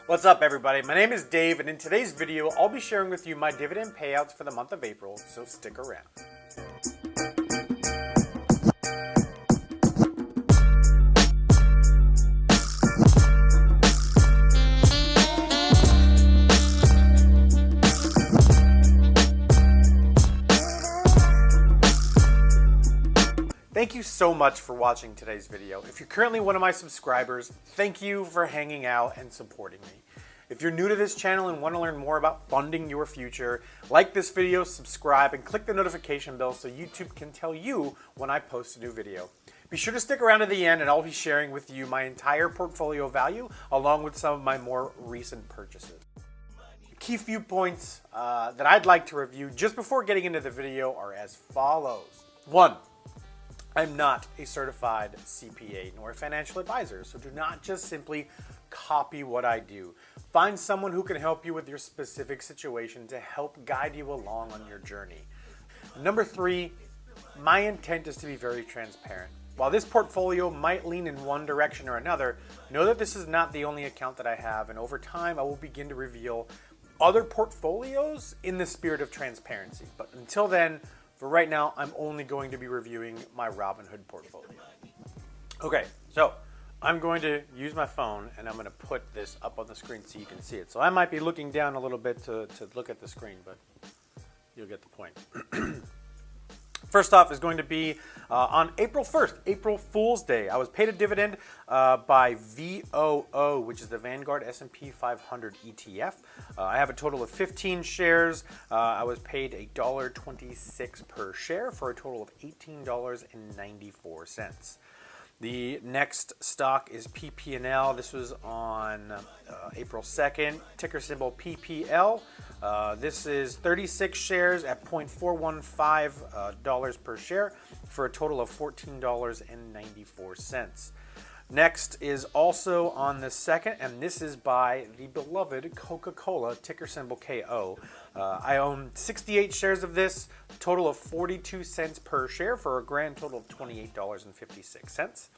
What's up, everybody? My name is Dave, and in today's video, I'll be sharing with you my dividend payouts for the month of April, so stick around. Thank you so much for watching today's video. If you're currently one of my subscribers, thank you for hanging out and supporting me. If you're new to this channel and want to learn more about funding your future, like this video, subscribe, and click the notification bell so YouTube can tell you when I post a new video. Be sure to stick around to the end and I'll be sharing with you my entire portfolio value along with some of my more recent purchases. The key few points that I'd like to review just before getting into the video are as follows. 1. I'm not a certified CPA nor a financial advisor, so do not just simply copy what I do. Find someone who can help you with your specific situation to help guide you along on your journey. Number 3, my intent is to be very transparent. While this portfolio might lean in one direction or another, know that this is not the only account that I have, and over time I will begin to reveal other portfolios in the spirit of transparency. But until then, for right now, I'm only going to be reviewing my Robinhood portfolio. Okay, so I'm going to use my phone and I'm going to put this up on the screen so you can see it. So I might be looking down a little bit to look at the screen, but you'll get the point. First off is going to be on April 1st, April Fool's Day. I was paid a dividend by VOO, which is the Vanguard S&P 500 ETF. I have a total of 15 shares. I was paid $1.26 per share for a total of $18.94. The next stock is PPNL. This was on April 2nd, ticker symbol PPL. This is 36 shares at $0.415 per share for a total of $14.94. Next is also on the 2nd, and this is by the beloved Coca-Cola, ticker symbol KO. I own 68 shares of this, total of 42 cents per share for a grand total of $28.56.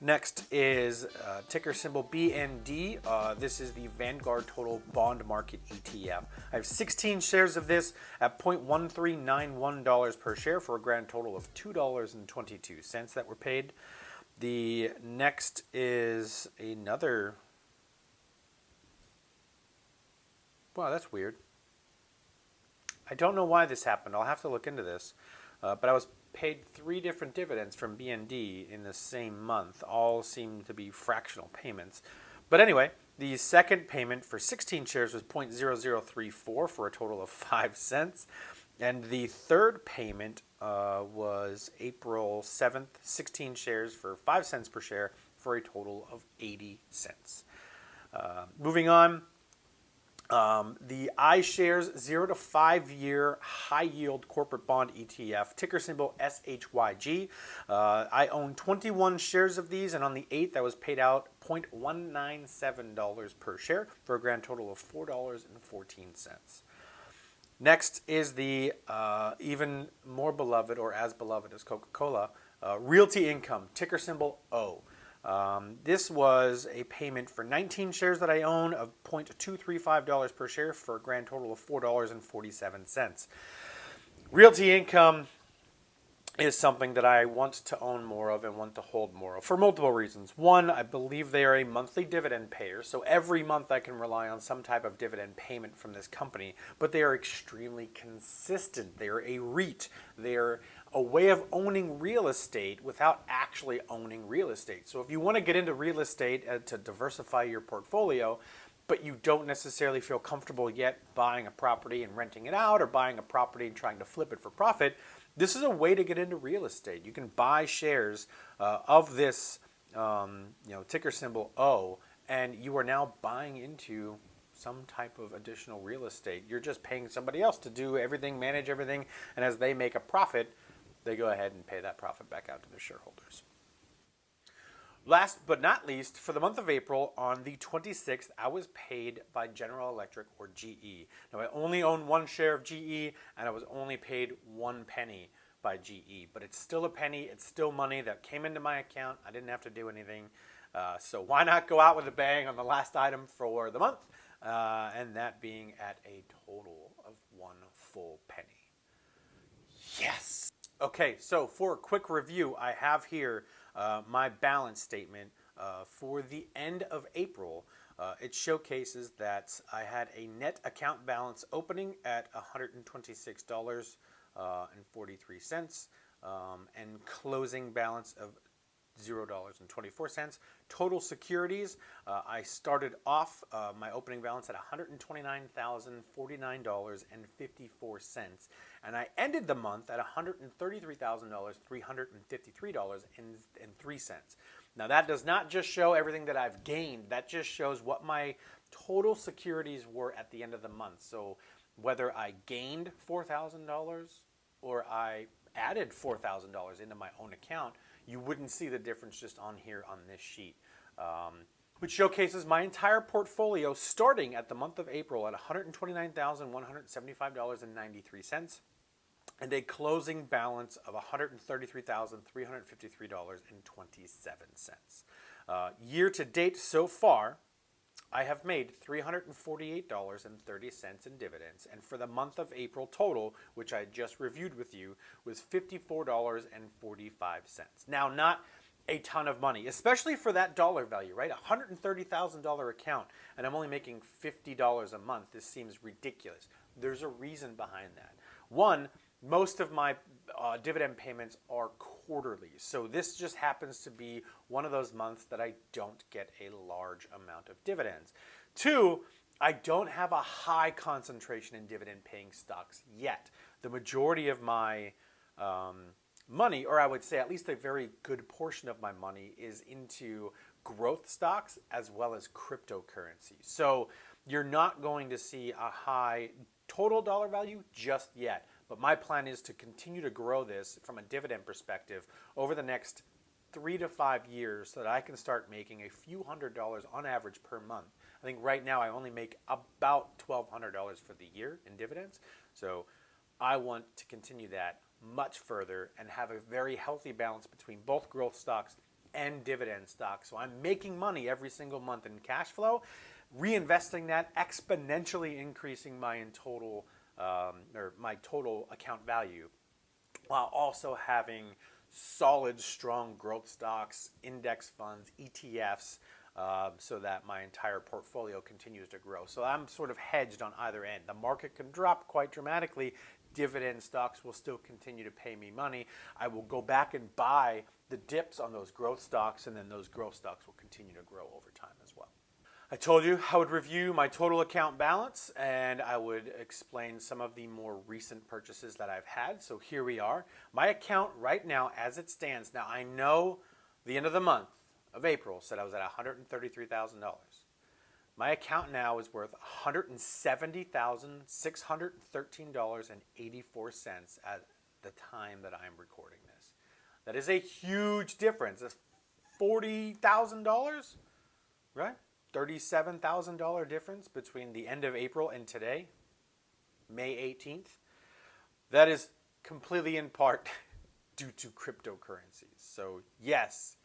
Next is ticker symbol BND. This is the Vanguard Total Bond Market ETF. I have 16 shares of this at $0.1391 per share for a grand total of $2.22 that were paid. The next is another. Wow, that's weird. I don't know why this happened. I'll have to look into this. But I was paid 3 different dividends from BND in the same month. All seem to be fractional payments. But anyway, the second payment for 16 shares was $0.0034 for a total of 5 cents. And the third payment was April 7th, 16 shares for 5 cents per share for a total of 80 cents. Moving on. The iShares 0 to 5 year high yield corporate bond ETF, ticker symbol SHYG. I own 21 shares of these, and on the 8th I was paid out $0.197 per share for a grand total of $4.14. Next is the even more beloved, or as beloved as Coca-Cola, Realty Income, ticker symbol O. This was a payment for 19 shares that I own of $0.235 per share for a grand total of $4.47. Realty Income is something that I want to own more of and want to hold more of for multiple reasons. One, I believe they are a monthly dividend payer, so every month I can rely on some type of dividend payment from this company, but they are extremely consistent. They are a REIT. They are a way of owning real estate without actually owning real estate. So if you want to get into real estate to diversify your portfolio, but you don't necessarily feel comfortable yet buying a property and renting it out, or buying a property and trying to flip it for profit, this is a way to get into real estate. You can buy shares of this ticker symbol O, and you are now buying into some type of additional real estate. You're just paying somebody else to do everything, manage everything, and as they make a profit, they go ahead and pay that profit back out to their shareholders. Last but not least, for the month of April, on the 26th, I was paid by General Electric, or GE. Now, I only own 1 share of GE, and I was only paid 1 penny by GE. But it's still a penny. It's still money that came into my account. I didn't have to do anything. So why not go out with a bang on the last item for the month, and that being at a total of 1 full penny. Yes! Okay, so for a quick review, I have here my balance statement for the end of April. It showcases that I had a net account balance opening at $126.43 and closing balance of $0.24. Total securities, I started off my opening balance at $129,049.54, and I ended the month at $133,353.03. Now that does not just show everything that I've gained, that just shows what my total securities were at the end of the month. So whether I gained $4,000 or I added $4,000 into my own account, you wouldn't see the difference just on here on this sheet, which showcases my entire portfolio starting at the month of April at $129,175.93 and a closing balance of $133,353.27. Year to date so far, I have made $348.30 in dividends, and for the month of April total, which I just reviewed with you, was $54.45. Now, not a ton of money, especially for that dollar value, right? $130,000 account, and I'm only making $50 a month. This seems ridiculous. There's a reason behind that. One, most of my dividend payments are quarterly, so this just happens to be one of those months that I don't get a large amount of dividends. Two, I don't have a high concentration in dividend paying stocks yet. The majority of my money, or I would say at least a very good portion of my money, is into growth stocks as well as cryptocurrency. So you're not going to see a high total dollar value just yet. But my plan is to continue to grow this from a dividend perspective over the next 3 to 5 years so that I can start making a few $100s on average per month. I think right now I only make about $1,200 for the year in dividends. So I want to continue that much further and have a very healthy balance between both growth stocks and dividend stocks. So I'm making money every single month in cash flow, reinvesting that, exponentially increasing my total my total account value, while also having solid, strong growth stocks, index funds, ETFs, so that my entire portfolio continues to grow. So I'm sort of hedged on either end. The market can drop quite dramatically. Dividend stocks will still continue to pay me money. I will go back and buy the dips on those growth stocks, and then those growth stocks will continue to grow over time as well. I told you I would review my total account balance, and I would explain some of the more recent purchases that I've had. So here we are. My account right now as it stands. Now I know the end of the month of April said I was at $133,000. My account now is worth $170,613.84 at the time that I'm recording this. That is a huge difference. It's $40,000, right? $37,000 difference between the end of April and today, May 18th. That is completely in part due to cryptocurrencies. So yes,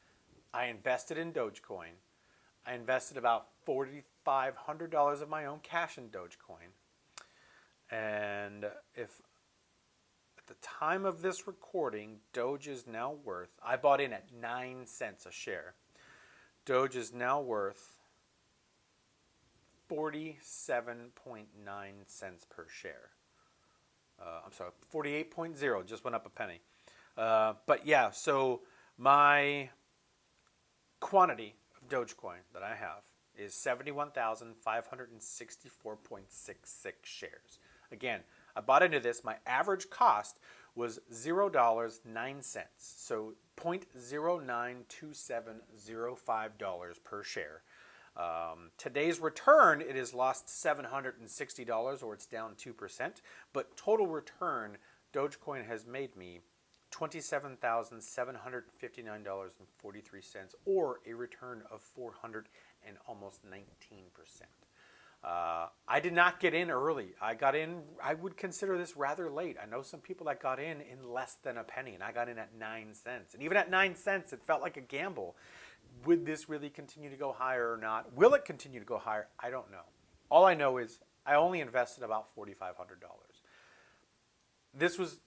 I invested in Dogecoin. I invested about $4,500 of my own cash in Dogecoin. And if at the time of this recording, Doge is now worth, I bought in at 9 cents a share. Doge is now worth 47.9 cents per share. I'm sorry, 48.0, just went up a penny. But yeah, so my quantity of Dogecoin that I have is 71,564.66 shares. Again, I bought into this. My average cost was $0.09, so $0.092705 per share. Today's return, it has lost $760, or it's down 2%, but total return, Dogecoin has made me $27,759.43, or a return of 400 and almost 19%. I did not get in early. I got in, I would consider this rather late. I know some people that got in less than a penny, and I got in at 9 cents. And even at 9 cents, it felt like a gamble. would this really continue to go higher or not? Will it continue to go higher? I don't know. All I know is I only invested about $4,500. This was,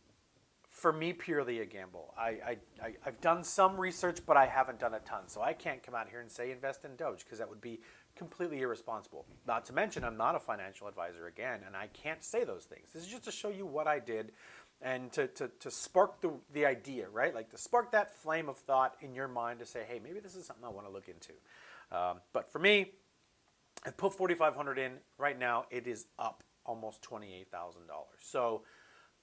for me, purely a gamble. I've done some research, but I haven't done a ton. So I can't come out here and say invest in Doge because that would be completely irresponsible. Not to mention, I'm not a financial advisor again, and I can't say those things. This is just to show you what I did and to spark the idea, right? Like to spark that flame of thought in your mind to say, hey, maybe this is something I want to look into. But for me, I put $4,500 in. Right now, it is up almost $28,000. So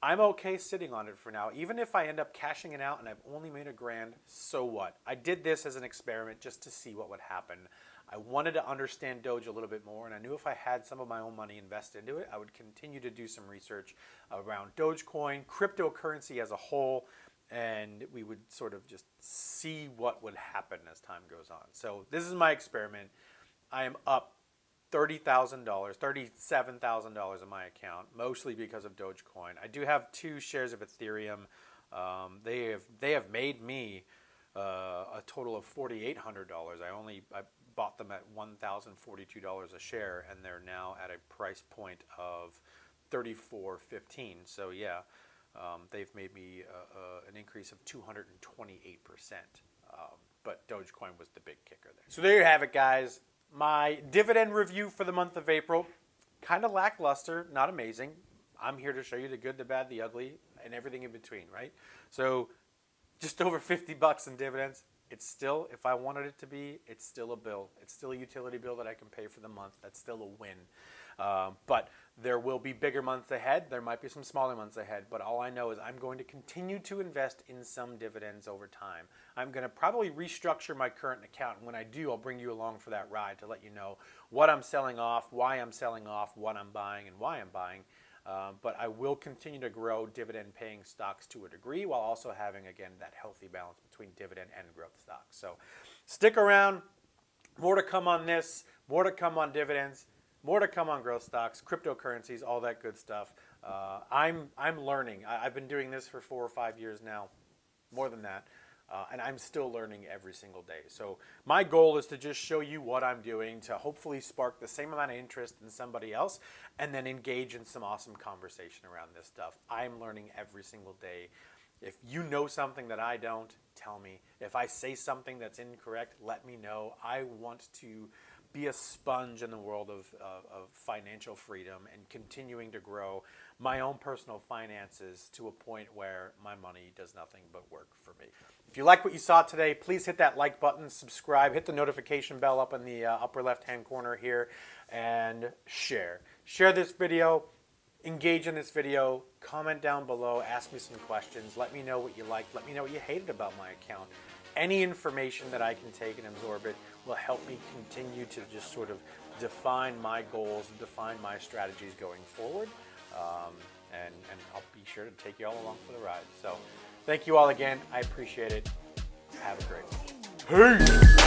I'm okay sitting on it for now. Even if I end up cashing it out and I've only made $1,000, so what? I did this as an experiment just to see what would happen. I wanted to understand Doge a little bit more, and I knew if I had some of my own money invested into it, I would continue to do some research around Dogecoin, cryptocurrency as a whole, and we would sort of just see what would happen as time goes on. So this is my experiment. I am up $30,000, $37,000 in my account, mostly because of Dogecoin. I do have 2 shares of Ethereum. They have made me a total of $4,800. I bought them at $1,042 a share, and they're now at a price point of $34.15. So yeah, they've made me an increase of 228%. But Dogecoin was the big kicker there. So there you have it, guys. My dividend review for the month of April, kind of lackluster, not amazing. I'm here to show you the good, the bad, the ugly, and everything in between, right? So just over $50 in dividends. It's still, if I wanted it to be, it's still a bill. It's still a utility bill that I can pay for the month. That's still a win. But there will be bigger months ahead. There might be some smaller months ahead. But all I know is I'm going to continue to invest in some dividends over time. I'm going to probably restructure my current account. And when I do, I'll bring you along for that ride to let you know what I'm selling off, why I'm selling off, what I'm buying, and why I'm buying. But I will continue to grow dividend-paying stocks to a degree while also having, again, that healthy balance between dividend and growth stocks. So stick around. More to come on this. More to come on dividends. More to come on growth stocks, cryptocurrencies, all that good stuff. I'm learning. I've been doing this for 4 or 5 years now, more than that. And I'm still learning every single day. So my goal is to just show you what I'm doing to hopefully spark the same amount of interest in somebody else and then engage in some awesome conversation around this stuff. I'm learning every single day. If you know something that I don't, tell me. If I say something that's incorrect, let me know. I want to be a sponge in the world of financial freedom and continuing to grow my own personal finances to a point where my money does nothing but work for me. If you like what you saw today, please hit that like button, subscribe, hit the notification bell up in the upper left-hand corner here, and share. Share this video, engage in this video, comment down below, ask me some questions, let me know what you liked, let me know what you hated about my account. Any information that I can take and absorb it will help me continue to just sort of define my goals and define my strategies going forward. And I'll be sure to take you all along for the ride. So thank you all again. I appreciate it. Have a great one. Peace.